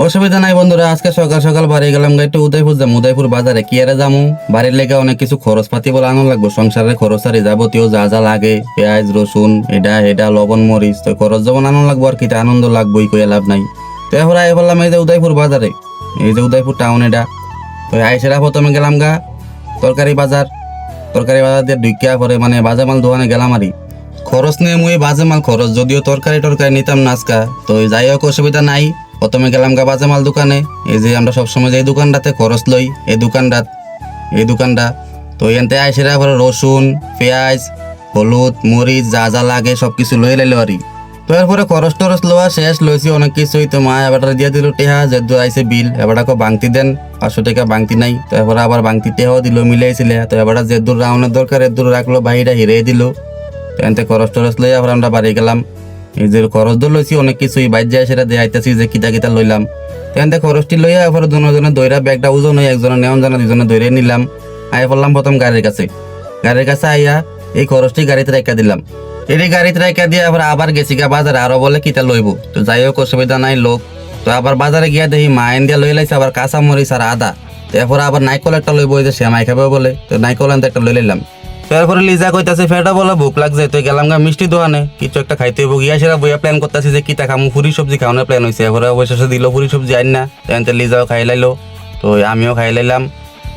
অসুবিধা নাই বন্ধুরা, আজকে সকাল সকাল বাড়ি গেলাম একটু উদয়পুর যাম। উদয়পুর বাজারে কি আরে যামু, বাড়ির লেগে অনেক কিছু খরচ পাতি বলে আনো লাগবো। সংসারের খরচ আর যাবতীয় যা যা লাগে, পেঁয়াজ রসুন এটা এটা লবণ মরিচ, তো খরচ যেমন আনো লাগবো আর কিটা আনন্দ লাগবোই, কইয়া লাভ নাই। তো এখন আই বললাম এই যে উদয়পুর বাজারে, এই যে উদয়পুর টাউন এটা। তো আইসেরা প্রথমে গেলাম গা তরকারি বাজার। তরকারি বাজার দিয়ে ঢুকিয়া পরে মানে বাজে মাল দোকানে গেলাম আরই। খরচ নিয়ে মুই বাজে মাল খরচ, যদিও তরকারি টরকারি নিতাম না আজকা, তো যাই হোক অসুবিধা নাই। প্রথমে গেলাম গা বাজে মাল দোকানে। এই যে আমরা সবসময় যে দোকানটাতে খরচ লই, এই দোকানটা। তো এনতে আইসেরা পরে রসুন পেঁয়াজ হলুদ মরিচ যা যা লাগে সবকিছু লই লাইলো আরই। তো এরপরে খরচ টরচ লওয়া শেষ, লইছি অনেক কিছুই। তো মা এবার দিয়ে দিল টেহা, যেহেতু আইসে বিল, এবার বাংতি দেন 500 টাকা বাংতি নাই। তো এবার আবার বাংতি টেহাও দিল, মিলাইছিলে। তো এবার যে দূর রাউনের দরকার এর দূর রাখলো, ভাইটা হিরে দিল। তো এনতে খরচ টরচ লই আবার আমরা বাড়ি গেলাম। এই যে খরচ তো লইছি অনেক কিছুই, বাইর যায় সেটা দিয়ে আইতেছি যে কিতা কিতা লইলাম। তো এনতে খরচটি লইয়া এবার দুজনে দইরা ব্যাগটা ওজন হয়ে একজনে নেওয়ান জানা দুজনে দইরে নিলাম। আয় পড়লাম প্রথম গাড়ির কাছে আইয়া এই খরচটি গাড়িতে রেখা দিলাম। এটি গাড়িতে রেখা দিয়ে আবার গেছি গা বাজারে, আরো বলে কিতা লইব। তো যাই হোক অসুবিধা নাই লোক। তো আবার বাজারে গিয়া দেখি মা এন দিয়া লই লাইছে আবার কাঁচা মরিচ আর আদা। তো এরপরে আবার নাইকল একটা লইব, ওই যে শ্যামাই খাবে বলে, তো নাইকল আনতে একটা লই লাইলাম। তো এরপরে লিজা কইতাছে ফেটা বলে ভুক লাগছে, তো গেলাম গা মিষ্টি দোকানে কিছু একটা খাইতে হইব। গিয়া সেরা বইয়া প্ল্যান করতেছি যে কিতা খামু, পুরি সবজি খাওয়ানোর প্ল্যান হয়েছে। এরপরে অবশেষে দিল পুরি সবজি আইন না। তো লিজাও খাই লাইলো, তো আমিও খাই লাইলাম,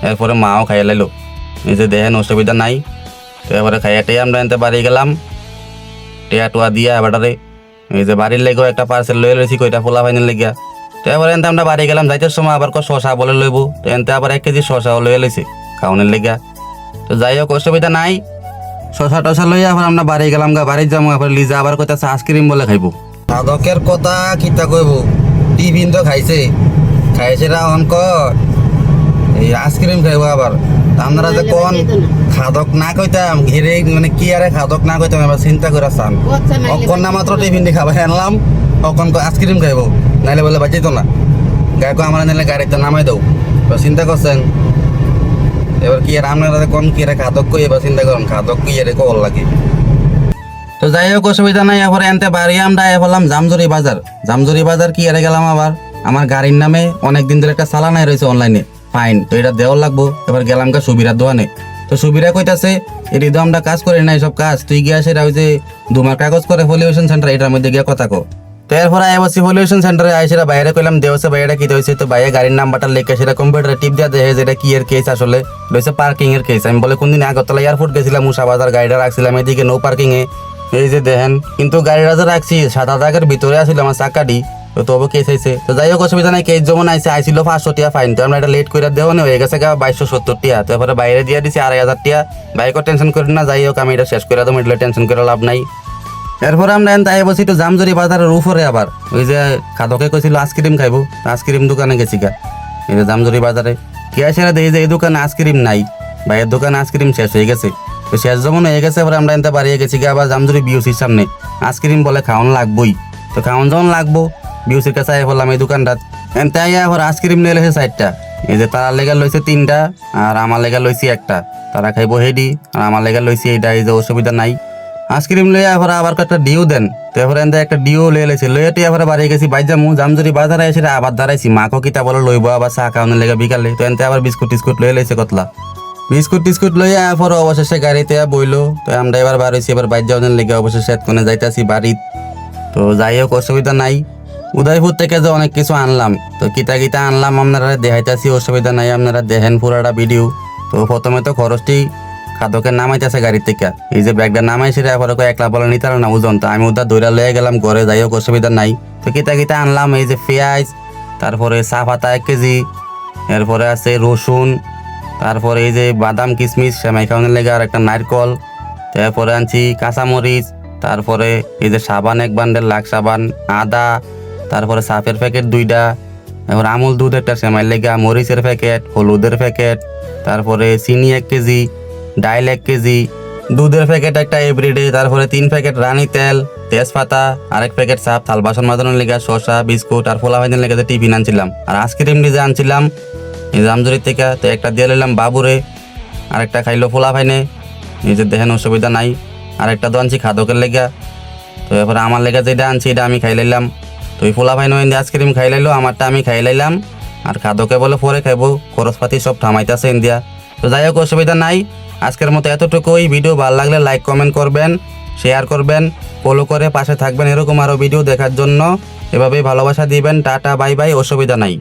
এরপরে মাও খাই লাইলো। এই যে দেখেন অসুবিধা নাই। তো এবারে খাইয়াটাই আমরা এনতে বাড়ি গেলাম, টেয়া টোয়া দিয়া এবারে এই যে বাড়ির লেগেও একটা পার্সেল লয়ে লইছি কইটা ফোলা ফাইনের লেগিয়া। তো এবার এনতে আমরা বাড়ি গেলাম, যাইতের সময় আবার শশা বলে লইব। তো এনতে আবার 1 কেজি শশাও লয়ে লইছি খাওয়ানোর লেগিয়া। তো যাই হোক অসুবিধা নাই, শশা টশা লইয়া আবার আমরা বাড়ি গেলাম গা। বাড়ি যাবো, আবার লিজা আবার কইতাছে আইসক্রিম বলে খাইব। খাদকের কথা কিতা কইব, টিফিন তো খাইছে রা অনক এই আইসক্রিম খাইব আবার। আপনারা যে কোন খাদক না কইতাম ঘিরে মানে কি আরে খাদক না কইতাম, এবার চিন্তা করে চান অকন না মাত্র টিফিন দিয়ে খাবার আনলাম, অকন আইসক্রিম খাইব, নাইলে বলে বাঁচিত না। গায়ে আমার নাইলে গাড়িতে নামাই দাও, চিন্তা করছেন। এবার কি আর আপনারা কোন কি আরে খাদক কই, এবার চিন্তা করেন খাদক কি আরে কল লাগে। তো যাই হোক অসুবিধা নাই। এরপরে এনতে বাড়ি আমরা বললাম জামজুরি বাজার কি আরে গেলাম আবার। আমার গাড়ির নামে অনেকদিন ধরে একটা চালানাই রয়েছে অনলাইনে ফাইন, তো এটা দেওয়ার লাগবো। এবার গেলাম গা সুবিরার দোকানে। তো সুবিরা কইতাছে এটি তো আমরা কাজ করি না, সব কাজ তুই গিয়া সেটা ওই যে দুমার কাগজ করে পলিউশন সেন্টার এটার মধ্যে গিয়া কথা কো। তো এরপরে আইবছি পলিউশন সেন্টারে আইসেরা বাইরে কইলাম দেওয়াছে ভাইয়াটা কি হয়েছে। তো ভাইয়া গাড়ির নাম্বারটা লেখা সেটা কম্পিউটারে টিপ দিয়া দেখে যেটা কি এর কেস, আসলে রয়েছে পার্কিং এর কেস। আমি বলে কোনদিন আগরতলা এয়ারপোর্ট গেছিলাম, মুসাবাজার গাড়িটা রাখছিলাম এদিকে নো পার্কিং এ, এই যে দেখেন। কিন্তু গাড়িটা যে রাখছি 7,000 ভিতরে আসছিল আমার চাকাটি, তো তবু কেস আইছে। তো যাই হোক অসুবিধা নাই, কেস যেমন আইছিল 500 টাকা ফাইন। তো আমরা এটা লেট করে দেওয়া হয়ে গেছে 2270 টাকা। তো এরপরে বাইরে দিয়ে দিছি 2,500 টাকা। বাইকও টেনশন করি না, যাই হোক আমি এটা শেষ করে দেবো, এটা টেনশন করে লাভ নাই। এরপরে আমরা এনতে বসি একটু জামজুরি বাজারের উপরে। আবার ওই যে খাদকে কইছিল আইসক্রিম খাইবো, আইসক্রিম দোকানে গেছি গা এই যে জামজুরি বাজারে। গিয়া দেখি যে এই দোকানে আইসক্রিম নাই, ভাইয়ের দোকানে আইসক্রিম শেষ হয়ে গেছে। তো শেষ যেমন হয়ে গেছে এবার আমরা এনতে বাড়িয়ে গেছি গা আবার জামজুরি বিউসির সামনে। আইসক্রিম বলে খাওয়ান লাগবোই, তো খাওয়ান যখন লাগবো বিউসির কাছে আই বললাম এই দোকানটা। এনতে আইয়া আবার আইসক্রিম নিয়ে লইছে 4টা। এই যে তারা লেগা লইছে 3টা আর আমার লেগা লইছি 1টা। তারা খাইবো হেডি আর আমার লেগা লইছি এইটা। এই যে অসুবিধা নাই, আইসক্রিম লইয়া আবার একটা ডিও দেন। তো এরপরে এনতে একটা ডিও লয়ে লাইছে, লইয়াটি আবার বাড়ি গেছি বাইজামু। জামজুরি বাজারে এসে আবার দাঁড়াইছি, মাকে কিতা বলে লইব আবার চা খাওয়ানোর লেগে বিকালে। তো এনতে আবার বিস্কুট টিস্কুট লয়ে লাইছে কতলা, বিস্কুট টিস্কুট লইয়া পরে অবশেষে গাড়িতে বইলো। তো আমরা এবার বার হয়েছি, এবার বাইর যাওয়ার লেগে অবশেষে এতক্ষণে যাইতেছি বাড়িত। তো যাই হোক অসুবিধা নাই। উদয়পুর থেকে যে অনেক কিছু আনলাম, তো কিতা আনলাম আপনারা দেখাইতেছি, অসুবিধা নাই, আপনারা দেখেন পুরাটা ভিডিও। তো প্রথমে তো খরচটি খাদকে নামাইতেছে গাড়ি থেকে, এই যে ব্যাগটা নামাইছে এরপরে একলা বলে নিতার না ওজন। তো আমি ওটা দৌড়া লয়ে গেলাম ঘরে, যাই হোক অসুবিধা নাই। তো কিতা আনলাম, এই যে পেঁয়াজ, তারপরে চা পাতা 1 কেজি, এরপরে আছে রসুন, তারপরে এই যে বাদাম কিশমিশ সেমাই খাওয়ানোর লেগে আর একটা নারকল, তারপরে আনছি কাঁচামরিচ, তারপরে এই যে সাবান 1 বান্ডেল, লাক্স সাবান, আদা, তারপরে সাফের প্যাকেট 2টা, এবার আমুল দুধ একটা সেমাই লেগা, মরিচের প্যাকেট, হলুদের প্যাকেট, তারপরে চিনি 1 কেজি, ডাইল 1 কেজি, দুধের প্যাকেট একটা এভরিডে, তারপরে 3 প্যাকেট রানী তেল, তেজপাতা, আরেক প্যাকেট সাপ, থাল বাসন মাজানোর লেগে শসা, বিস্কুট আর ফোলা ভাইনের লেগে টিফিন আনছিলাম। আর আইসক্রিম নিজে আনছিলাম এই জামজুরি থেকে। তো একটা দিয়ে লইলাম বাবুরে, আরেকটা খাইলো ফোলা ভাইনে, নিজের দেখেন অসুবিধা নাই। আরেকটা তো আনছি খাদকের লেগা। তো এরপরে আমার লেগে যেটা আনছি এটা আমি খাই লাইলাম। তো তুই ফুলা ভাই নয় আইসক্রিম খাই লাইলো, আমারটা আমি খাই লাইলাম, আর খাদকে বলে পরে খাইবো, খরচপাতি সব থামাইতেছে ইন্ডিয়া। তো যাই হোক, অসুবিধা নাই। আজকের মতো এতটুকুই। ভিডিও ভালো লাগলে লাইক কমেন্ট করবেন, শেয়ার করবেন, ফলো করে পাশে থাকবেন এরকম আরও ভিডিও দেখার জন্য। এভাবেই ভালোবাসা দিবেন। টাটা বাই বাই, অসুবিধা নাই।